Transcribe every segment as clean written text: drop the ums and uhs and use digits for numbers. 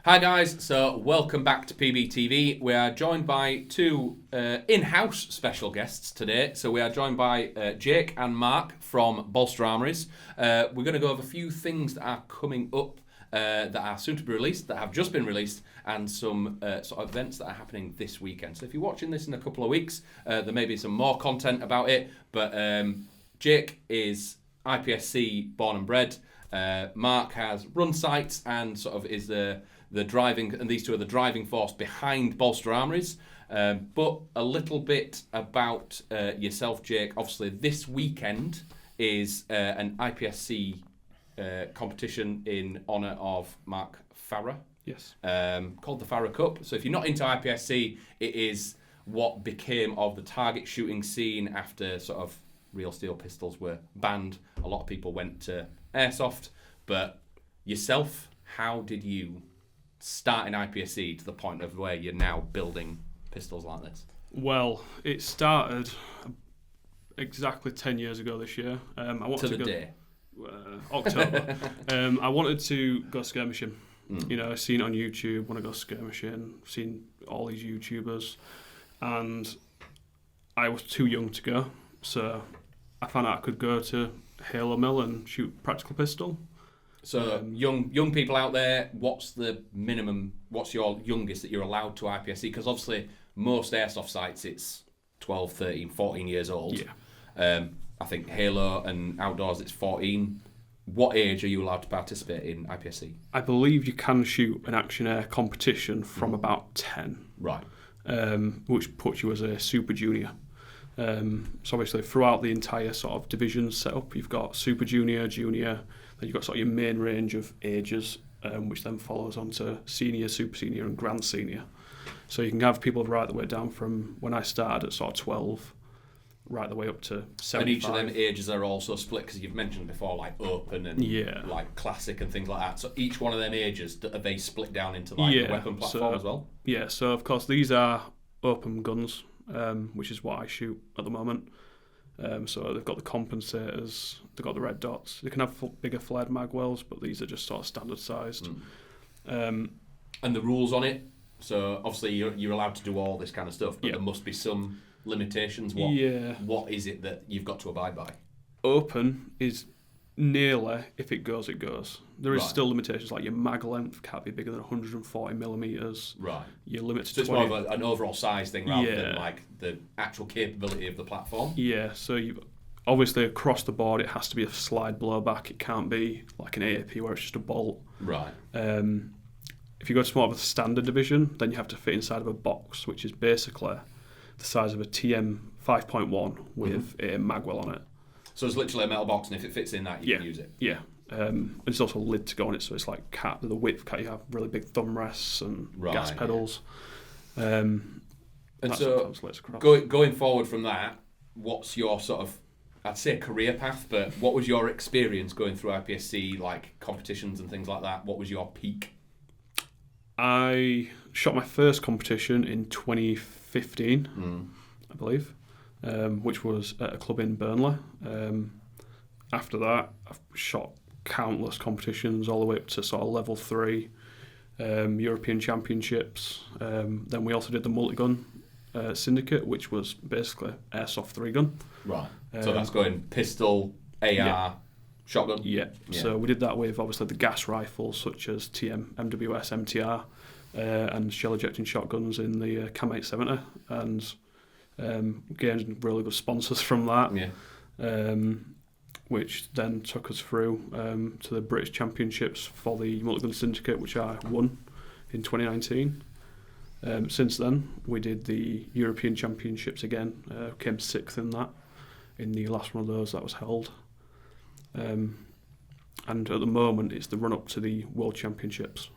Hi guys, so welcome back to PBTV. We are joined by two in-house special guests today. So we are joined by Jake and Mark from Bolster Armouries. We're going to go over a few things that are coming up that are soon to be released, that have just been released, and some sort of events that are happening this weekend. So if you're watching this in a couple of weeks, there may be some more content about it. But Jake is IPSC born and bred. Mark has run sites and sort of is the driving, and these two are the driving force behind Bolster Armouries. But a little bit about yourself, Jake. Obviously, this weekend is an IPSC competition in honour of Mark Farah. Yes. Called the Farah Cup. So if you're not into IPSC, it is what became of the target shooting scene after sort of real steel pistols were banned. A lot of people went to Airsoft. But yourself, how did you start in IPSC to the point of where you're now building pistols like this? Well, it started exactly 10 years ago this year. I wanted to go, day? October. I wanted to go skirmishing. You know, I've seen it on YouTube, want to go skirmishing, seen all these YouTubers, and I was too young to go. So I found out I could go to Halo Mill and shoot practical pistol. So young people out there, what's the minimum, what's your youngest that you're allowed to IPSC? Because obviously most airsoft sites it's 12, 13, 14 years old. Yeah. I think Halo and outdoors it's 14. What age are you allowed to participate in IPSC? I believe you can shoot an action air competition from about 10. Right. Which puts you as a super junior. So obviously throughout the entire sort of division setup, you've got super junior, junior, then you've got sort of your main range of ages, which then follows on to senior, super senior and grand senior. So you can have people right the way down from when I started at sort of 12, right the way up to 75. And each of them ages are also split, because you've mentioned before like open and like classic and things like that. So each one of them ages, are they split down into like the weapon platform as well? Yeah, so of course these are open guns, which is what I shoot at the moment. So they've got the compensators, they've got the red dots. They can have bigger flared mag wells, but these are just sort of standard sized. And the rules on it? So obviously you're allowed to do all this kind of stuff, but there must be some limitations. What is it that you've got to abide by? Open is nearly, if it goes, it goes. There is still limitations, like your mag length can't be bigger than 140 millimetres. Right. You're limited so to it's 20. more of an overall size thing rather than like the actual capability of the platform? Yeah, so you obviously across the board it has to be a slide blowback. It can't be like an AAP where it's just a bolt. Right. If you go to more of a standard division, then you have to fit inside of a box, which is basically the size of a TM 5.1 with a magwell on it. So it's literally a metal box, and if it fits in that, you can use it? Yeah. And there's also a lid to go on it, so it's like the width cat. You have really big thumb rests and gas pedals. And so going forward from that, what's your sort of, I'd say career path, but what was your experience going through IPSC, like competitions and things like that? What was your peak? I shot my first competition in 2015, I believe, which was at a club in Burnley. After that, I've shot countless competitions all the way up to sort of level 3, European Championships. Then we also did the multi-gun syndicate, which was basically Airsoft 3-gun. Right. So that's going pistol, AR, shotgun? Yeah. So we did that with obviously the gas rifles such as TM, MWS, MTR, and shell ejecting shotguns in the Cam 870, and gained really good sponsors from that. Yeah. Which then took us through to the British Championships for the multi-gun syndicate, which I won in 2019. Since then, we did the European Championships again, came 6th in that, in the last one of those that was held. And at the moment, it's the run-up to the World Championships.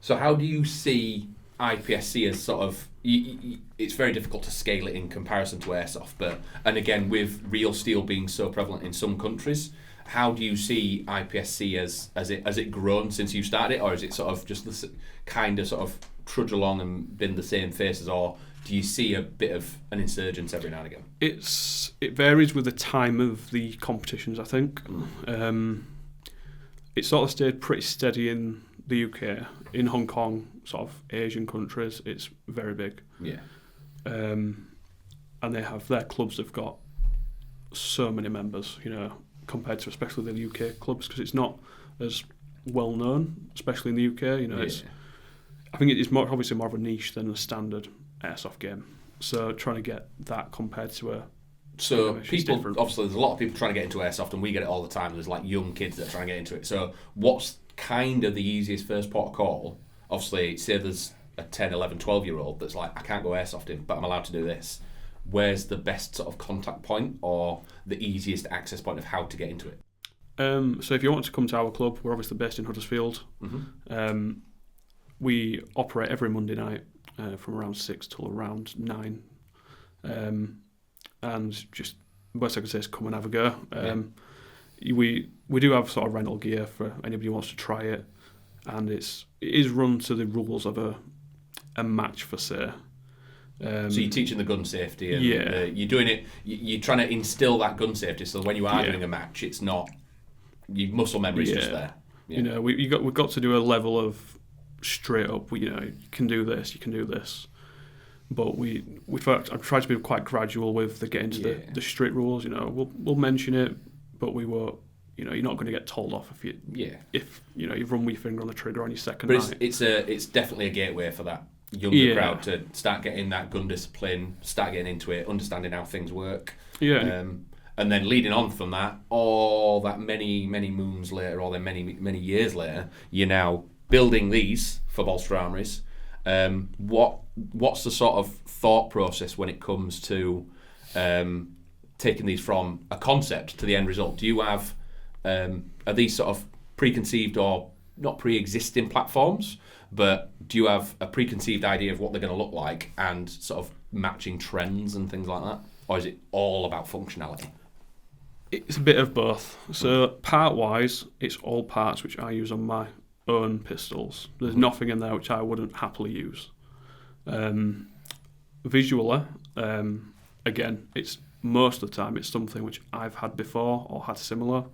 So how do you see IPSC as sort of, it's very difficult to scale it in comparison to Airsoft, and again, with real steel being so prevalent in some countries, how do you see IPSC as it grown since you started it, or is it sort of just this kind of sort of trudge along and been the same faces, or do you see a bit of an insurgence every now and again? It varies with the time of the competitions, I think. It sort of stayed pretty steady in the UK, in Hong Kong, sort of Asian countries, it's very big. Yeah. And they have their clubs have got so many members, compared to especially the UK clubs, because it's not as well known, especially in the UK. I think it's obviously more of a niche than a standard airsoft game. So trying to get that compared to a people, obviously there's a lot of people trying to get into airsoft, and we get it all the time. There's like young kids that are trying to get into it. So what's kind of the easiest first port of call? Obviously, say there's a 10, 11, 12-year-old that's like, I can't go airsofting, but I'm allowed to do this. Where's the best sort of contact point or the easiest access point of how to get into it? So if you want to come to our club, we're obviously based in Huddersfield. Mm-hmm. We operate every Monday night from around 6 till around 9. And just the best I can say is come and have a go. We do have sort of rental gear for anybody who wants to try it, and it is run to the rules of a match for say. So you're teaching the gun safety, and you're doing it. You're trying to instill that gun safety, so when you are doing a match, it's not your muscle memory is just there. Yeah. We've got to do a level of straight up. You can do this, you can do this. But I've tried to be quite gradual with the getting to the strict rules. We'll mention it, but we won't. You're not going to get told off if you run with your finger on the trigger on your second night. It's definitely a gateway for that younger crowd to start getting that gun discipline, start getting into it, understanding how things work. Yeah. And then leading on from that, all that many moons later, or then many years later, you're now building these for Bolster Armouries. What's the sort of thought process when it comes to taking these from a concept to the end result? Do you have are these sort of preconceived or not pre-existing platforms, but do you have a preconceived idea of what they're going to look like and sort of matching trends and things like that, or is it all about functionality? It's a bit of both. So part-wise, it's all parts which I use on my own pistols. There's nothing in there which I wouldn't happily use. Visually, again, it's most of the time it's something which I've had before or had similar.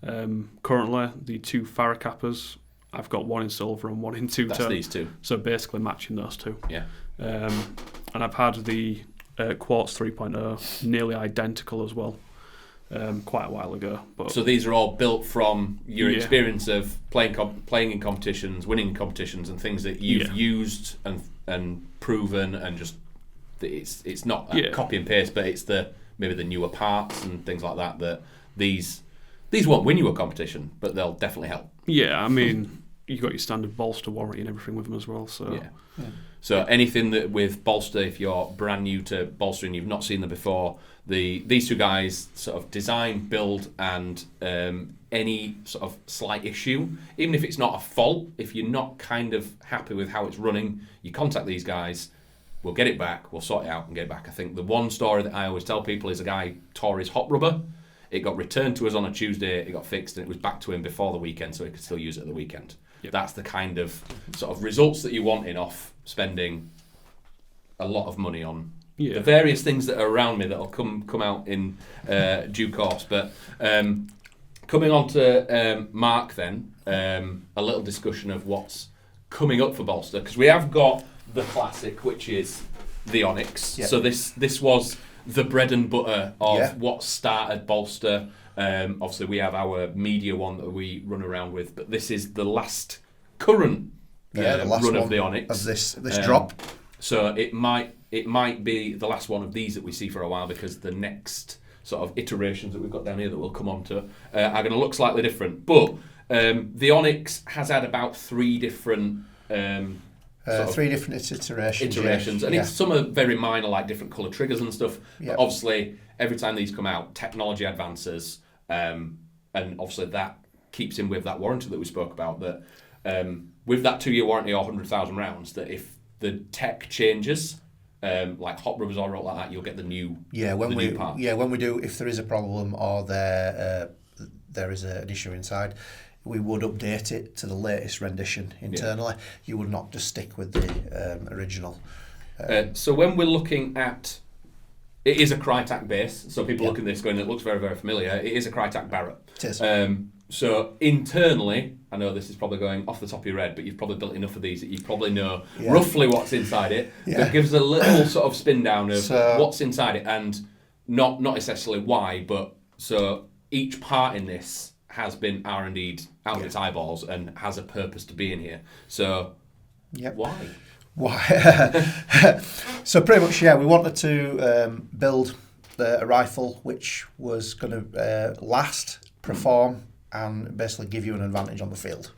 Currently, the 2 Farah Kappas, I've got one in silver and one in two-tone. That's these two. So basically matching those two. Yeah. And I've had the Quartz 3.0 nearly identical as well. Quite a while ago. But so these are all built from your experience of playing in competitions, winning in competitions, and things that you've used and proven, and just it's not a copy and paste, but it's maybe the newer parts and things like that. That these won't win you a competition, but they'll definitely help. Yeah, I mean, you've got your standard Bolster warranty and everything with them as well. So So anything that with Bolster, if you're brand new to Bolster and you've not seen them before, these two guys sort of design, build, and any sort of slight issue, even if it's not a fault, if you're not kind of happy with how it's running, you contact these guys, we'll get it back, we'll sort it out and get it back. I think the one story that I always tell people is a guy tore his hot rubber. It got returned to us on a Tuesday, it got fixed, and it was back to him before the weekend, so he could still use it at the weekend. Yep. That's the kind of sort of results that you're wanting off spending a lot of money on the various things that are around me that'll come out in due course. But coming on to Mark then, a little discussion of what's coming up for Bolster, because we have got the classic, which is the Onyx. Yep. So this was the bread and butter of what started Bolster. Obviously we have our media one that we run around with, but this is the last current the last run of the Onyx. Of this drop. So it might be the last one of these that we see for a while, because the next sort of iterations that we've got down here that we'll come on to are going to look slightly different. But the Onyx has had about 3 different 3 different iterations. And some are very minor, like different colour triggers and stuff. But obviously, every time these come out, technology advances, and obviously that keeps in with that warranty that we spoke about. That with that 2-year warranty or 100,000 rounds, that if the tech changes, like hot rubbers or like that, you'll get the new new part. When we do, if there is a problem or there is an issue inside, we would update it to the latest rendition internally. You would not just stick with the original. So when we're looking at it is a Crytac base, so people look at this going, it looks very, very familiar. It is a Crytac Barrett. It is. So internally, I know this is probably going off the top of your head, but you've probably built enough of these that you probably know roughly what's inside it. But give us a little sort of spin down of what's inside it, and not necessarily why, but so each part in this has been R&D'd out of its eyeballs and has a purpose to be in here. So why? So pretty much, we wanted to build a rifle which was going to last, perform, and basically give you an advantage on the field.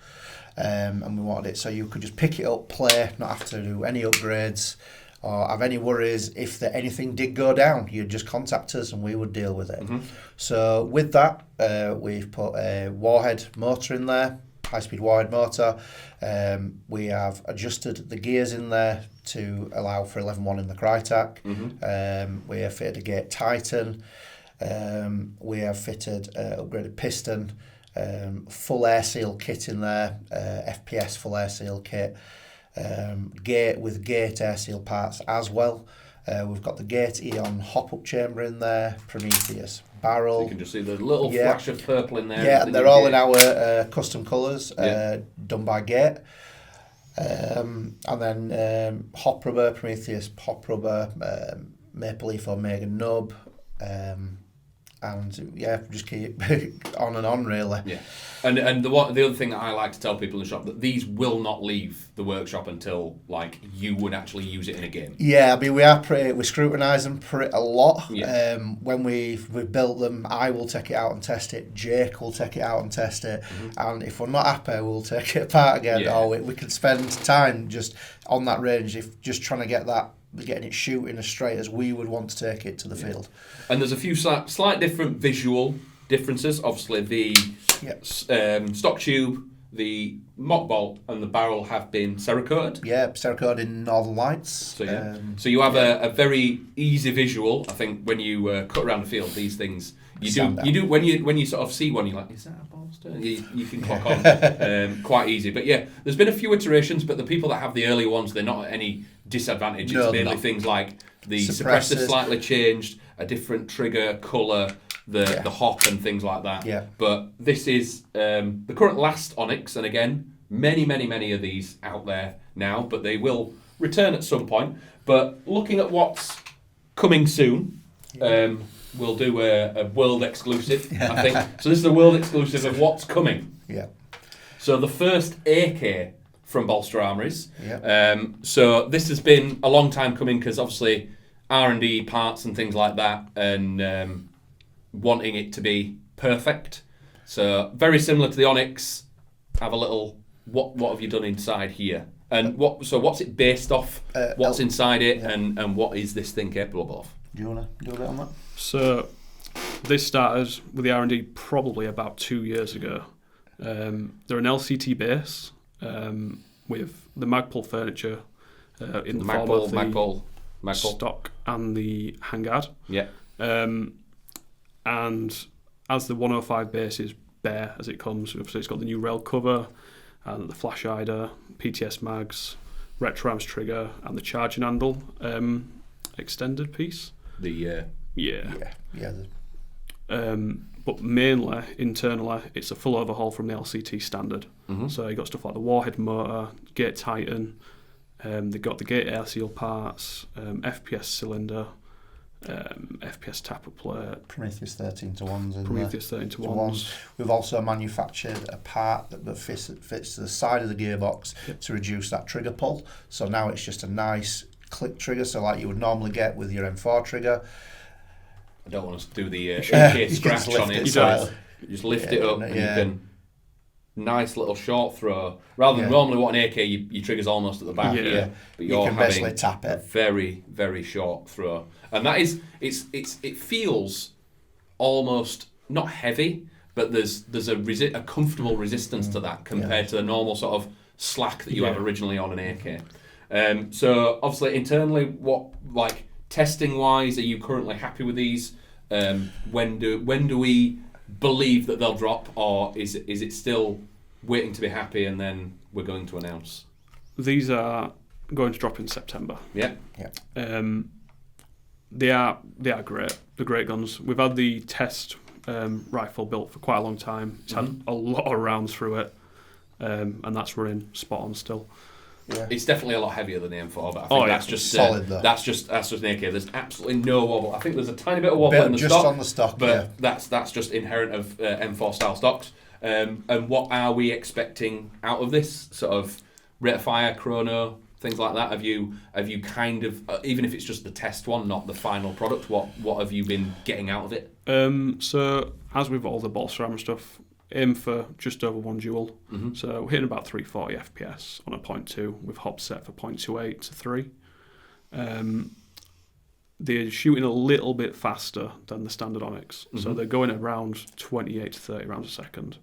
And we wanted it so you could just pick it up, play, not have to do any upgrades or have any worries. If anything did go down, you'd just contact us and we would deal with it. So with that, we've put a warhead motor in there, high-speed warhead motor. We have adjusted the gears in there to allow for 11.1 in the Crytac. We have fitted a gate Titan. We have fitted upgraded piston, full air seal kit in there, FPS full air seal kit, gate with gate air seal parts as well. We've got the Gate Eon hop-up chamber in there, Prometheus barrel. So you can just see the little flash of purple in there. Yeah, and they're all in our custom colours, done by Gate. And then hop rubber, Prometheus hop rubber, Maple Leaf Omega nub, and just keep on and on really. Yeah, and the other thing that I like to tell people in the shop, that these will not leave the workshop until like you would actually use it in a game. Yeah, I mean we scrutinise them a lot. Yeah. When we've built them, I will take it out and test it. Jake will take it out and test it, and if we're not happy, we'll take it apart again. Yeah. Or we could spend time just on that range, if just trying to getting it shooting as straight as we would want to take it to the field. And there's a few slight different visual differences. Obviously, the stock tube, the mock bolt, and the barrel have been Cerakoted. Yeah, Cerakoted in Northern Lights. So so you have a very easy visual. I think when you cut around the field, these things you do when you sort of see one, you're like, is that a Bolster? You can clock on quite easy. But yeah, there's been a few iterations, but the people that have the early ones, they're not at any disadvantage. It's mainly things like the suppressor slightly changed, a different trigger colour, the hop and things like that. Yeah. But this is the current last Onyx, and again, many of these out there now, but they will return at some point. But looking at what's coming soon, we'll do a world exclusive, I think. So this is a world exclusive of what's coming. Yeah. So the first AK from Bolster Armouries. Yeah. So this has been a long time coming because obviously R&D parts and things like that, and wanting it to be perfect. So very similar to the Onyx. Have a little what have you done inside here, and what's it based off? What's inside it, and what is this thing capable of? Do you want to do a bit on that? So this started with the R&D probably about 2 years ago. They're an LCT base with the Magpul furniture in the form of the Magpul stock and the handguard. Yeah. And as the 105 base is bare as it comes, so it's got the new rail cover and the flash hider, PTS mags, retro arms trigger, and the charging handle extended piece. But mainly internally, it's a full overhaul from the LCT standard. So you got stuff like the warhead motor, Gate Titan. They've got the Gate air seal parts, FPS cylinder, FPS tapper plate, Prometheus 13-to-1s. Prometheus 13-to-1s. We've also manufactured a part that fits to the side of the gearbox to reduce that trigger pull. So now it's just a nice click trigger, so like you would normally get with your M4 trigger. I don't want to do the AK scratch on it. You just lift it up and you can... Nice little short throw. Rather than normally what an AK, your trigger's almost at the back here, but you're having basically tap it. A very, very short throw. And that is, it feels almost not heavy, but there's a comfortable resistance to that compared to the normal sort of slack that you have originally on an AK. So obviously internally, what testing wise, are you currently happy with these? When do we believe that they'll drop, or is it still waiting to be happy and then we're going to announce? These are going to drop in September. Yeah. They are great. They're great guns. We've had the test rifle built for quite a long time. It's had a lot of rounds through it, and that's running spot on still. Yeah. It's definitely a lot heavier than the M4, but I think that's just solid though. That's just an AK. There's absolutely no wobble. I think there's a tiny bit of wobble in the just stock, on the stock, but that's just inherent of M4 style stocks. And what are we expecting out of this sort of rate of fire, chrono, things like that? Have you kind of even if it's just the test one, not the final product? What have you been getting out of it? So as with all the Bolster Armoury stuff, aim for just over 1 joule. So we're hitting about 340 FPS on a 0.2 with hops set for 0.28 to 3. They're shooting a little bit faster than the standard Onyx, so they're going around 28 to 30 rounds a second.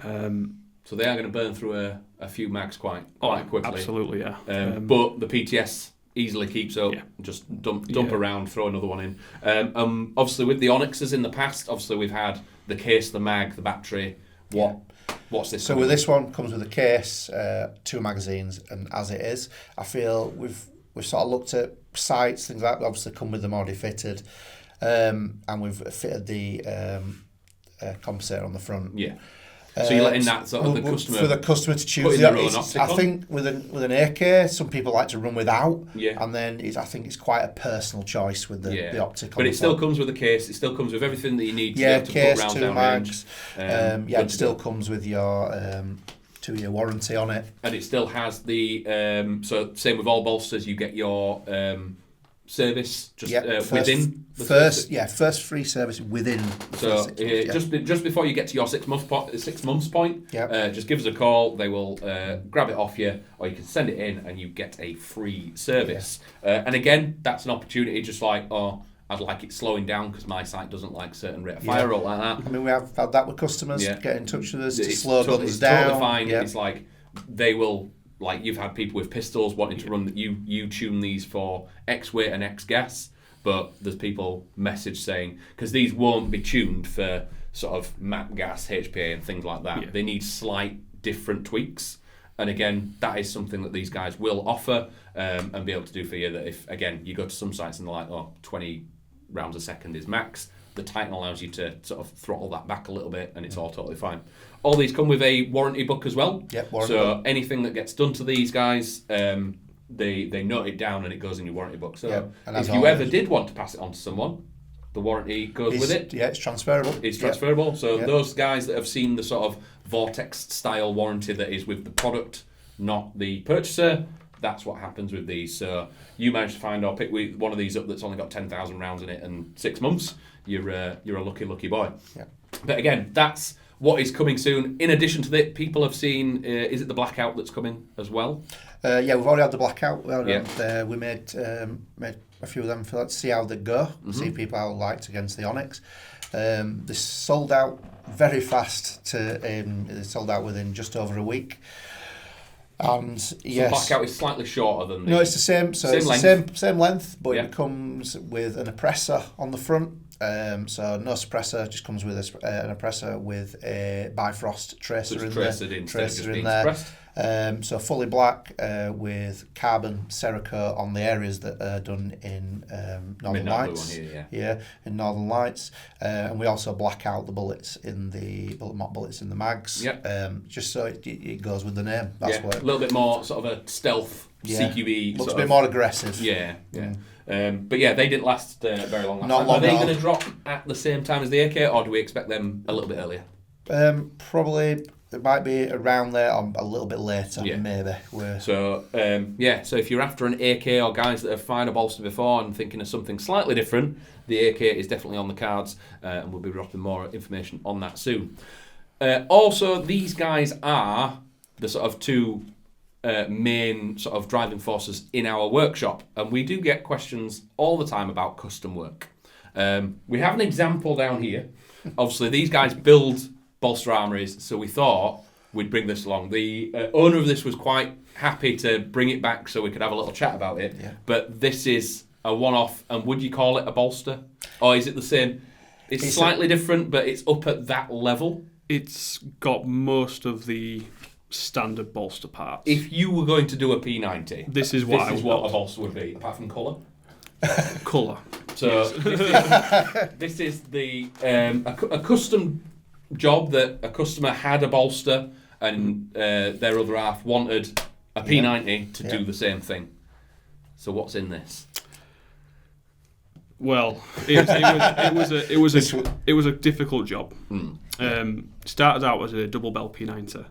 So they are going to burn through a few mags quite quickly. Absolutely, yeah. But the PTS easily keeps up. Just dump around, throw another one in. Obviously, with the Onyxes in the past, obviously we've had the case, the mag, the battery. What's this? So with this one, comes with a case, 2 magazines, and as it is, I feel we've sort of looked at sights, things like that. Obviously, come with them already fitted, and we've fitted the compensator on the front. Yeah. So you're letting that sort of the customer for the customer to choose. I think with an AK, some people like to run without, and then I think it's quite a personal choice with the optic. But it still comes with a case. It still comes with everything that you need to be able to case, put rounds 2 down mags. range. It still comes with your 2-year warranty on it, and it still has the so same with all bolsters. You get your service within the first free service within the first 6 months, just before you get to your 6 months point, just give us a call. They will grab it off you, or you can send it in and you get a free service. And again, that's an opportunity, just like I'd like it slowing down because my site doesn't like certain rate of fire or like that. I mean, we have had that with customers get in touch with us to slow guns down. It's totally fine. It's like they will. Like you've had people with pistols wanting to run that you tune these for X weight and X gas, but there's people message saying because these won't be tuned for sort of map gas, HPA and things like that. They need slight different tweaks, and again that is something that these guys will offer and be able to do for you. That if again you go to some sites and they're like 20 rounds a second is max, the Titan allows you to sort of throttle that back a little bit, and it's all totally fine. All these come with a warranty book as well. So anything that gets done to these guys, they note it down and it goes in your warranty book. So if you ever did want to pass it on to someone, the warranty goes with it. Yeah, it's transferable. It's transferable. So those guys that have seen the sort of Vortex style warranty that is with the product, not the purchaser, that's what happens with these. So you manage to find or pick one of these up that's only got 10,000 rounds in it in 6 months, you're a lucky boy. But again, that's what is coming soon. In addition to that, people have seen, is it the Blackout that's coming as well? We've already had the Blackout. We made a few of them for that to see how they go, see people how they liked against the Onyx. They sold out very fast. They sold out within just over a week. And so Blackout is slightly shorter than the... No, it's the same. So same it's length. the same length, but it comes with an oppressor on the front. So no suppressor, just comes with an oppressor with a Bifrost tracer in there. So fully black with carbon Cerakote on the areas that are done in Northern Lights. In Northern Lights, and we also black out the bullets in the mock bullets in the mags. Just so it goes with the name. That's what. A little bit more sort of a stealth CQB. Looks a bit more aggressive. But they didn't last very long. Are they going to drop at the same time as the AK, or do we expect them a little bit earlier? Probably it might be around there or a little bit later, maybe. So if you're after an AK or guys that have fired a bolster before and thinking of something slightly different, the AK is definitely on the cards, and we'll be dropping more information on that soon. Also, these guys are the sort of two main sort of driving forces in our workshop, and we do get questions all the time about custom work. We have an example down here. Obviously, these guys build Bolster Armouries, so we thought we'd bring this along. The owner of this was quite happy to bring it back so we could have a little chat about it. But this is a one-off, and would you call it a bolster, or is it the same? It's slightly different, but it's up at that level. It's got most of the standard bolster parts. If you were going to do a P90, this is what a bolster would be, apart from colour. Colour. So this is the a custom job that a customer had a bolster and their other half wanted a P90 to do the same thing. So what's in this? Well, it was a difficult job. Started out as a double bell P90.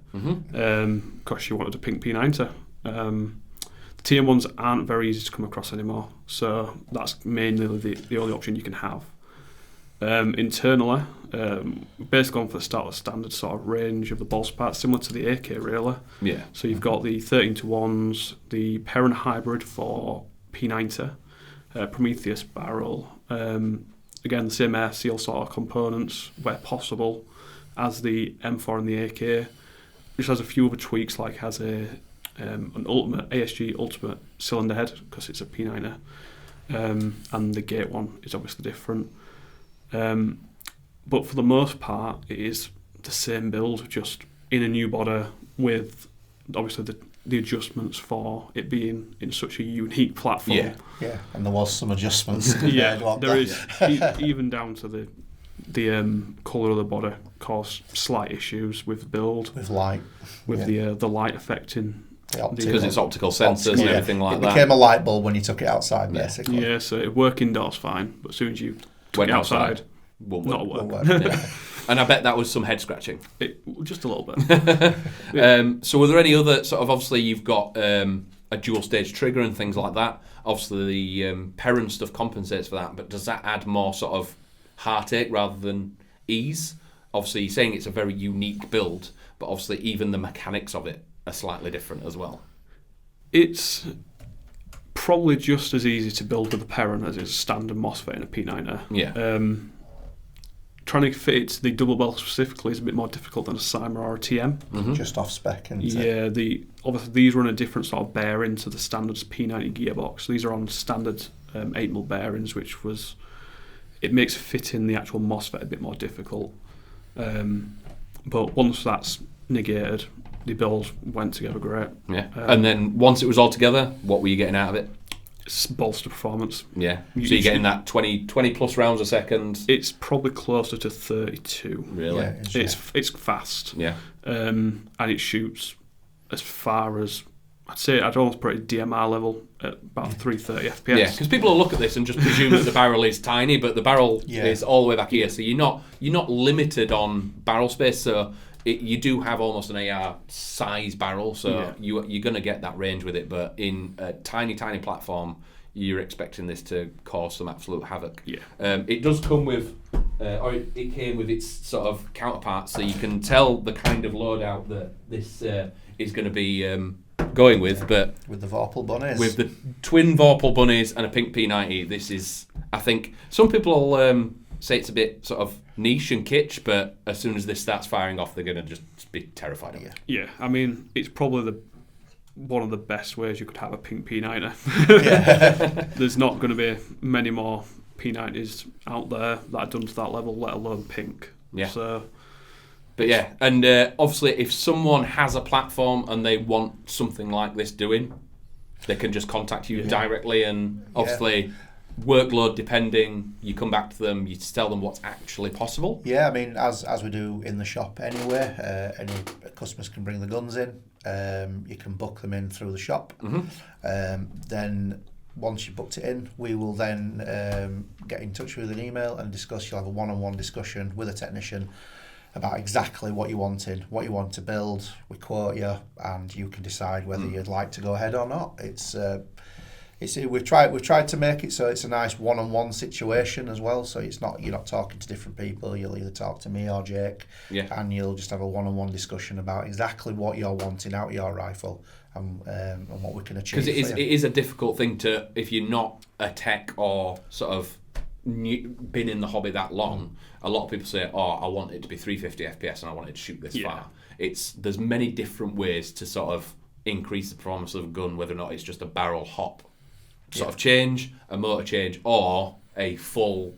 Because she wanted a pink P90. The TM1s aren't very easy to come across anymore, so that's mainly the only option you can have. Internally, basically gone for the standard sort of range of the bolster parts, similar to the AK really. Yeah. So you've got the 13-to-1s, the parent hybrid for P90, Prometheus barrel, again the same air seal sort of components where possible as the M4 and the AK, which has a few other tweaks, like has an ultimate ASG ultimate cylinder head because it's a P90, and the gate one is obviously different. But for the most part, it is the same build, just in a new body with obviously the adjustments for it being in such a unique platform. Yeah, and there was some adjustments. There is even down to the colour of the body caused slight issues with build, with light, with the light affecting. Because it's optical sensors and everything like that. It became a light bulb when you took it outside, basically. Yeah, so it worked indoors fine, but as soon as you took it outside, not work. And I bet that was some head scratching. Just a little bit. So were there any other sort of, obviously you've got a dual stage trigger and things like that. Obviously the Perrin stuff compensates for that, but does that add more sort of heartache rather than ease? Obviously you're saying it's a very unique build, but obviously even the mechanics of it are slightly different as well. It's probably just as easy to build with a Perrin as is a standard MOSFET in a P90. Yeah. Trying to fit it to the double bell specifically is a bit more difficult than a Cyma or a TM. Just off spec. Yeah, obviously these run a different sort of bearing to the standard P90 gearbox. These are on standard 8mm bearings, which it makes fitting the actual MOSFET a bit more difficult. But once that's negated, the builds went together great. Yeah. And then once it was all together, what were you getting out of it? It's bolster performance. Yeah. So you're getting that 20 plus rounds a second? It's probably closer to 32. Really? Yeah, it's fast. Yeah. And it shoots as far as, I'd almost put it at DMR level at about 330 FPS. Yeah, because people will look at this and just presume that the barrel is tiny, but the barrel is all the way back here. So you're not limited on barrel space. So you do have almost an AR size barrel, so you're going to get that range with it. But in a tiny platform, you're expecting this to cause some absolute havoc. Yeah. It does come with, or it came with its sort of counterparts, so you can tell the kind of loadout that this is going to be going with. But with the Vorpal bunnies, with the twin Vorpal bunnies and a pink P90, this is, I think, some people say it's a bit sort of niche and kitsch, but as soon as this starts firing off, they're going to just be terrified of it. Yeah, I mean, it's probably one of the best ways you could have a pink P90. There's not going to be many more P90s out there that are done to that level, let alone pink. Yeah. So, but yeah, and obviously if someone has a platform and they want something like this doing, they can just contact you directly, and obviously workload depending, you come back to them, you tell them what's actually possible. Yeah, I mean, as we do in the shop anyway, any customers can bring the guns in. You can book them in through the shop. Then once you've booked it in, we will then get in touch with an email and discuss. You'll have a one-on-one discussion with a technician about exactly what you wanted, what you want to build. We quote you, and you can decide whether you'd like to go ahead or not. We've tried to make it so it's a nice one-on-one situation as well. So you're not talking to different people. You'll either talk to me or Jake, and you'll just have a one-on-one discussion about exactly what you're wanting out of your rifle and what we can achieve. Because it is a difficult thing to, if you're not a tech or sort of been in the hobby that long. A lot of people say, I want it to be 350 FPS and I want it to shoot this far. There's many different ways to sort of increase the performance of a gun, whether or not it's just a barrel hop sort of change, a motor change, or a full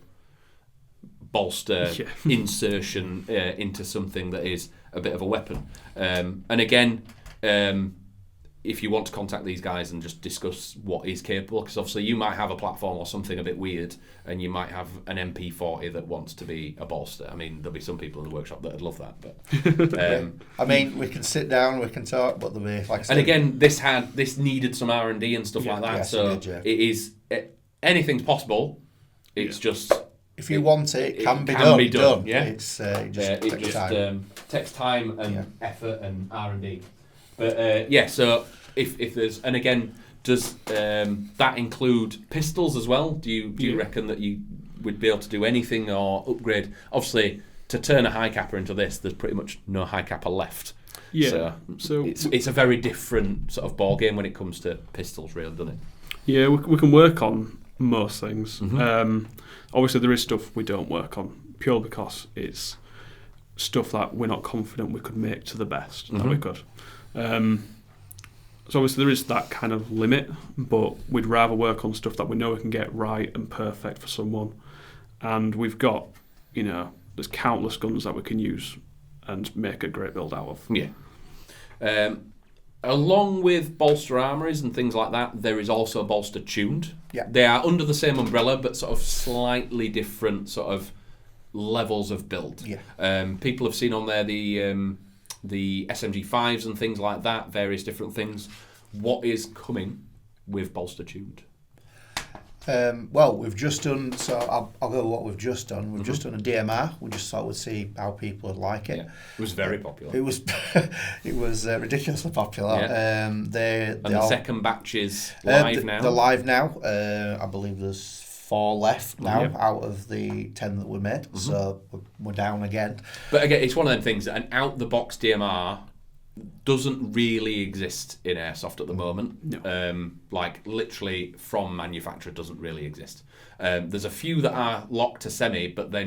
bolster insertion into something that is a bit of a weapon. And again, if you want to contact these guys and just discuss what is capable, because obviously you might have a platform or something a bit weird, and you might have an MP40 that wants to be a bolster. I mean, there'll be some people in the workshop that'd love that, but I mean, we can sit down, we can talk, but there'll be, like I said, and again, this needed some R&D and stuff like that. Yes, so it did, it is anything's possible. It's just if you want it, it can be done. Yeah, it just takes time and effort and R&D. But so if there's, and again, does that include pistols as well? Do you reckon that you would be able to do anything or upgrade? Obviously, to turn a high capper into this, there's pretty much no high capper left. Yeah. So it's a very different sort of ball game when it comes to pistols, really, doesn't it? Yeah, we can work on most things. Mm-hmm. Obviously, there is stuff we don't work on purely because it's stuff that we're not confident we could make to the best that we could. So obviously there is that kind of limit, but we'd rather work on stuff that we know we can get right and perfect for someone. And we've got, there's countless guns that we can use and make a great build out of. Yeah. Along with bolster armories and things like that, there is also bolster tuned. Yeah. They are under the same umbrella, but sort of slightly different sort of levels of build. Yeah. People have seen on there the SMG5s and things like that, various different things. What is coming with bolster tuned? Well, we've just done, so I'll go with what we've just done. We've just done a DMR. We just thought we'd see how people would like it. Yeah. It was very popular. It was ridiculously popular. Yeah. The second batch is live now? They're live now. I believe there's 4 left now out of the 10 that we made. So we're down again. But again, it's one of them things that an out-the-box DMR doesn't really exist in Airsoft at the moment. No. Like literally from manufacturer doesn't really exist. There's a few that are locked to semi, but they're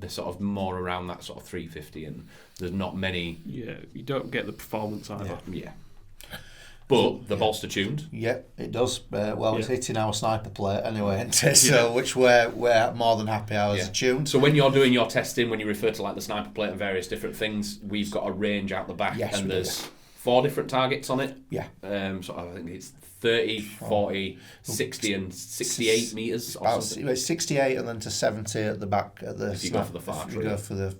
sort of more around that sort of 350, and there's not many. Yeah, you don't get the performance either. Yeah. But the bolster tuned. Yeah, it does. It's hitting our sniper plate anyway, isn't it? So which we're more than happy ours are tuned. So when you're doing your testing, when you refer to like the sniper plate and various different things, we've got a range out the back, and there's 4 different targets on it. Yeah. So I think it's 30, 40, 60 and 68 metres or something. It's 68 and then to 70 at the back at the. If you go for the far tree.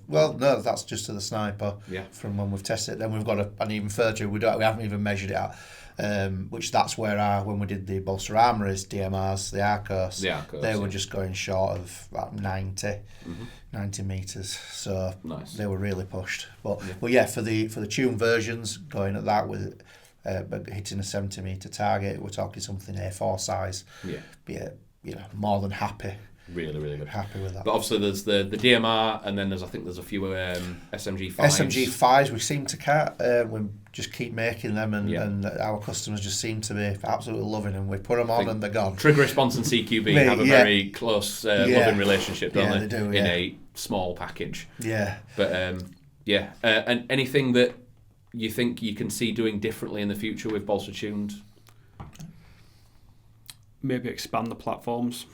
No, that's just to the sniper. Yeah. From when we've tested it, then we've got an even further. We haven't even measured it out. Which that's where when we did the Bolster Armouries DMRs, the Arcos, they were just going short of about 90 metres, so they were really pushed. But for the tune versions, going at that with hitting a 70 metre target, we're talking something A4 size. Yeah, more than happy. Really, really good. Happy with that. But obviously there's the DMR, and then there's a few SMG5s. SMG5s we seem to can't. We just keep making them, and our customers just seem to be absolutely loving them. We put them on and they're gone. Trigger Response and CQB have a very close loving relationship, don't they? They do, in a small package. Yeah. But and anything that you think you can see doing differently in the future with bolster tuned? Maybe expand the platforms.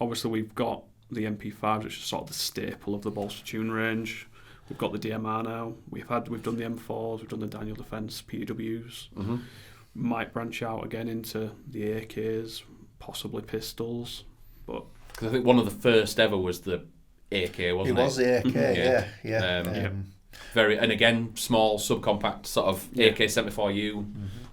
Obviously, we've got the MP5, which is sort of the staple of the bolster tune range. We've got the DMR now. We've done the M4s. We've done the Daniel Defence PWs. Might branch out again into the AKs, possibly pistols. But because I think one of the first ever was the AK, wasn't it? It was the AK. Yeah. Very, and again, small, subcompact sort of AK-74U.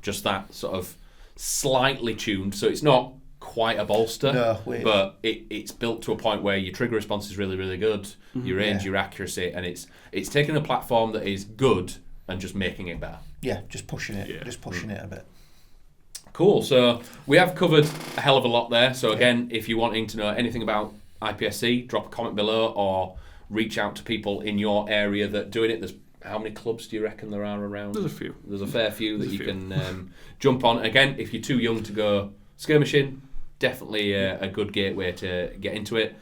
Just that sort of slightly tuned, so it's not quite a bolster, but it's built to a point where your trigger response is really, really good, your range, your accuracy, and it's taking a platform that is good and just making it better. Yeah, just pushing it a bit. Cool, so we have covered a hell of a lot there. So again, if you're wanting to know anything about IPSC, drop a comment below or reach out to people in your area that are doing it. There's how many clubs do you reckon there are around? There's a few. There's a fair few that you can jump on. Again, if you're too young to go skirmishing, definitely a good gateway to get into it.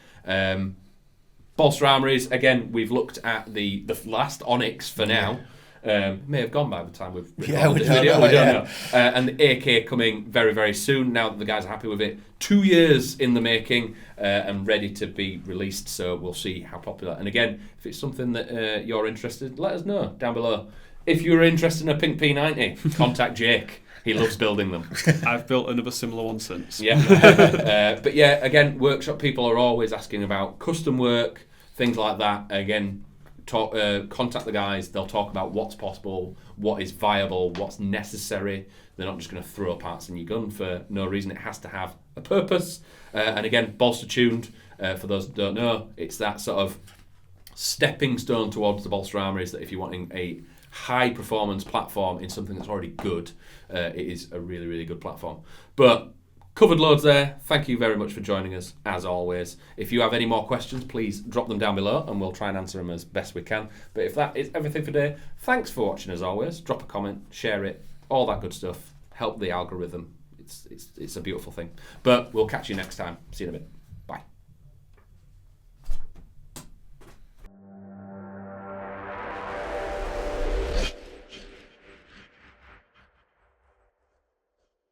Bolster Armouries, again, we've looked at the last Onyx for now. May have gone by the time we've recorded this video. We don't know. And the AK coming very, very soon, now that the guys are happy with it. 2 years in the making and ready to be released, so we'll see how popular. And again, if it's something that you're interested in, let us know down below. if you're interested in a pink P90, contact Jake. He loves building them. I've built another similar one since. Yeah. But yeah, again, workshop people are always asking about custom work, things like that. Again, contact the guys. They'll talk about what's possible, what is viable, what's necessary. They're not just going to throw parts in your gun for no reason. It has to have a purpose. And again, Bolster Tuned, for those that don't know, it's that sort of stepping stone towards the Bolster Armouries, that if you're wanting a high performance platform in something that's already good, it is a really, really good platform. But covered loads there. Thank you very much for joining us, as always. If you have any more questions, please drop them down below and we'll try and answer them as best we can. But if that is everything for today, thanks for watching as always. Drop a comment, share it, all that good stuff. Help the algorithm. It's a beautiful thing. But we'll catch you next time. See you in a bit. Bye.